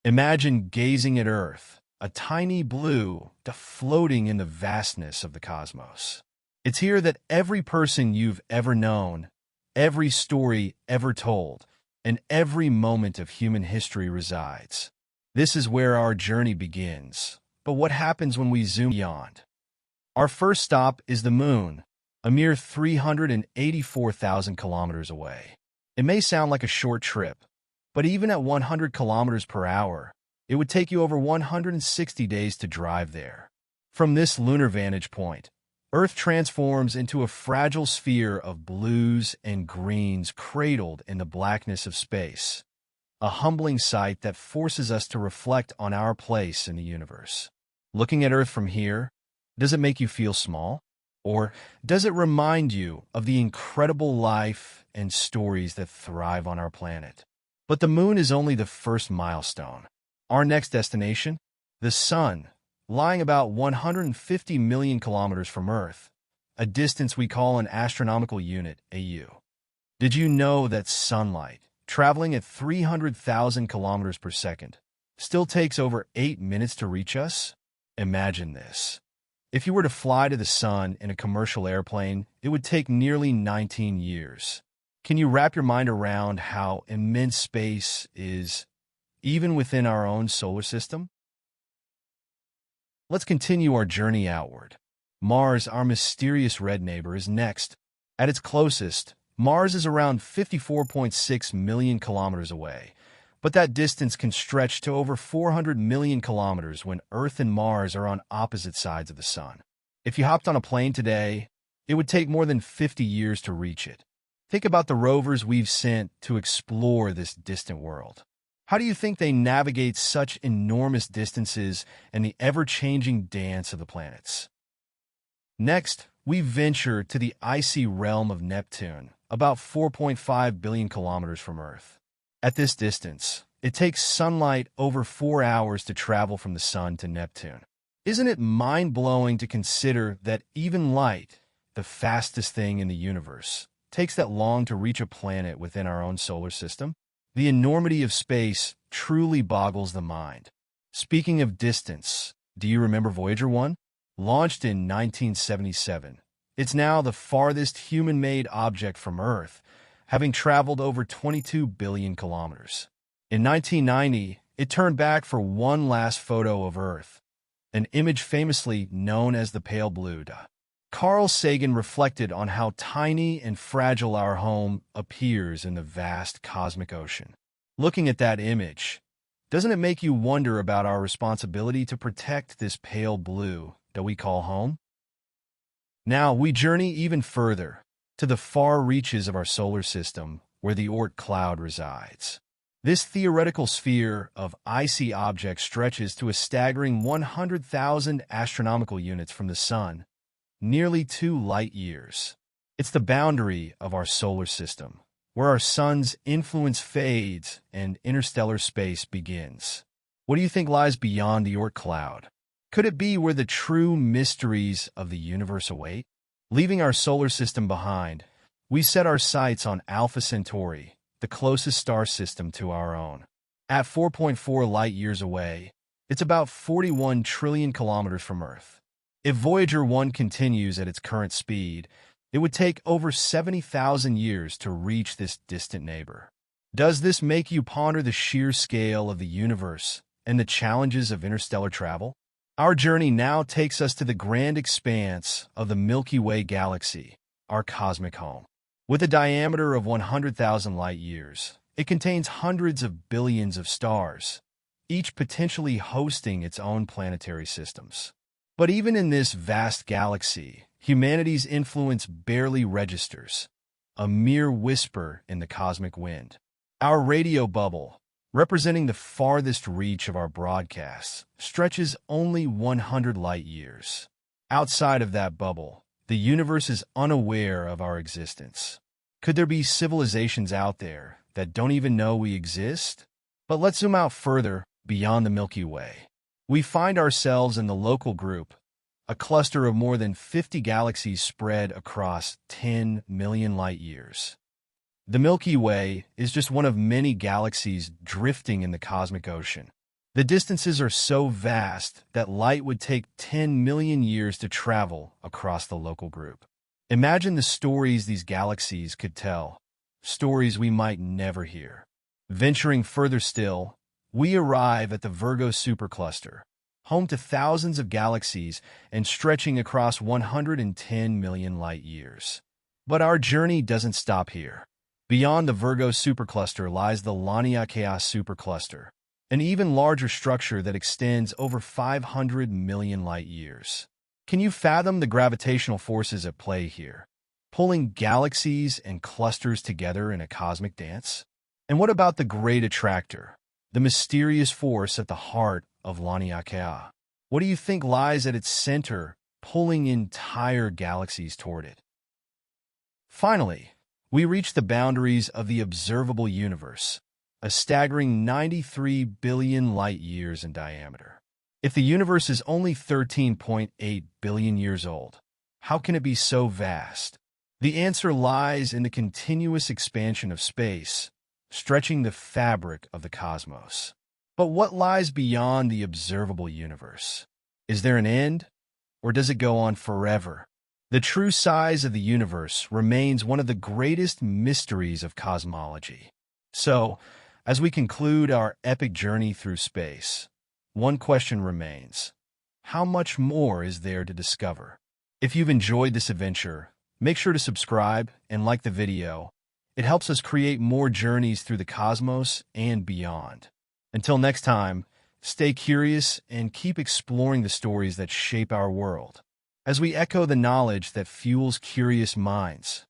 Imagine gazing at Earth, a tiny blue, floating in the vastness of the cosmos. It's here that every person you've ever known, every story ever told, and every moment of human history resides. This is where our journey begins. But what happens when we zoom beyond? Our first stop is the Moon, a mere 384,000 kilometers away. It may sound like a short trip, but even at 100 kilometers per hour, it would take you over 160 days to drive there. From this lunar vantage point, Earth transforms into a fragile sphere of blues and greens cradled in the blackness of space, a humbling sight that forces us to reflect on our place in the universe. Looking at Earth from here, does it make you feel small? Or does it remind you of the incredible life and stories that thrive on our planet? But the Moon is only the first milestone. Our next destination? The Sun, lying about 150 million kilometers from Earth, a distance we call an astronomical unit, AU. Did you know that sunlight, traveling at 300,000 kilometers per second, still takes over 8 minutes to reach us? Imagine this. If you were to fly to the Sun in a commercial airplane, it would take nearly 19 years. Can you wrap your mind around how immense space is, even within our own solar system? Let's continue our journey outward. Mars, our mysterious red neighbor, is next. At its closest, Mars is around 54.6 million kilometers away, but that distance can stretch to over 400 million kilometers when Earth and Mars are on opposite sides of the Sun. If you hopped on a plane today, it would take more than 50 years to reach it. Think about the rovers we've sent to explore this distant world. How do you think they navigate such enormous distances and the ever-changing dance of the planets? Next, we venture to the icy realm of Neptune, about 4.5 billion kilometers from Earth. At this distance, it takes sunlight over 4 hours to travel from the Sun to Neptune. Isn't it mind-blowing to consider that even light, the fastest thing in the universe, takes that long to reach a planet within our own solar system? The enormity of space truly boggles the mind. Speaking of distance, do you remember Voyager 1? Launched in 1977, it's now the farthest human-made object from Earth, having traveled over 22 billion kilometers. In 1990, it turned back for one last photo of Earth, an image famously known as the pale blue dot. Carl Sagan reflected on how tiny and fragile our home appears in the vast cosmic ocean. Looking at that image, doesn't it make you wonder about our responsibility to protect this pale blue that we call home? Now we journey even further, to the far reaches of our solar system, where the Oort cloud resides. This theoretical sphere of icy objects stretches to a staggering 100,000 astronomical units from the Sun, nearly 2 light years. It's the boundary of our solar system, where our Sun's influence fades and interstellar space begins. What do you think lies beyond the Oort cloud? Could it be where the true mysteries of the universe await? Leaving our solar system behind, we set our sights on Alpha Centauri, the closest star system to our own. At 4.4 light years away, it's about 41 trillion kilometers from Earth. If Voyager 1 continues at its current speed, it would take over 70,000 years to reach this distant neighbor. Does this make you ponder the sheer scale of the universe and the challenges of interstellar travel? Our journey now takes us to the grand expanse of the Milky Way galaxy, our cosmic home. With a diameter of 100,000 light-years, it contains hundreds of billions of stars, each potentially hosting its own planetary systems. But even in this vast galaxy, humanity's influence barely registers, a mere whisper in the cosmic wind. Our radio bubble, representing the farthest reach of our broadcasts, stretches only 100 light-years. Outside of that bubble, the universe is unaware of our existence. Could there be civilizations out there that don't even know we exist? But let's zoom out further, beyond the Milky Way. We find ourselves in the local group, a cluster of more than 50 galaxies spread across 10 million light-years. The Milky Way is just one of many galaxies drifting in the cosmic ocean, The distances are so vast that light would take 10 million years to travel across the local group. Imagine the stories these galaxies could tell, stories we might never hear. Venturing further still, we arrive at the Virgo Supercluster, home to thousands of galaxies and stretching across 110 million light-years. But our journey doesn't stop here. Beyond the Virgo Supercluster lies the Laniakea Supercluster, an even larger structure that extends over 500 million light-years. Can you fathom the gravitational forces at play here, pulling galaxies and clusters together in a cosmic dance? And what about the Great Attractor, the mysterious force at the heart of Laniakea? What do you think lies at its center, pulling entire galaxies toward it? Finally, we reach the boundaries of the observable universe, a staggering 93 billion light-years in diameter. If the universe is only 13.8 billion years old, how can it be so vast? The answer lies in the continuous expansion of space, stretching the fabric of the cosmos. But what lies beyond the observable universe? Is there an end, or does it go on forever? The true size of the universe remains one of the greatest mysteries of cosmology. So, as we conclude our epic journey through space, one question remains: how much more is there to discover? If you've enjoyed this adventure, make sure to subscribe and like the video. It helps us create more journeys through the cosmos and beyond. Until next time, stay curious and keep exploring the stories that shape our world, as we echo the knowledge that fuels curious minds.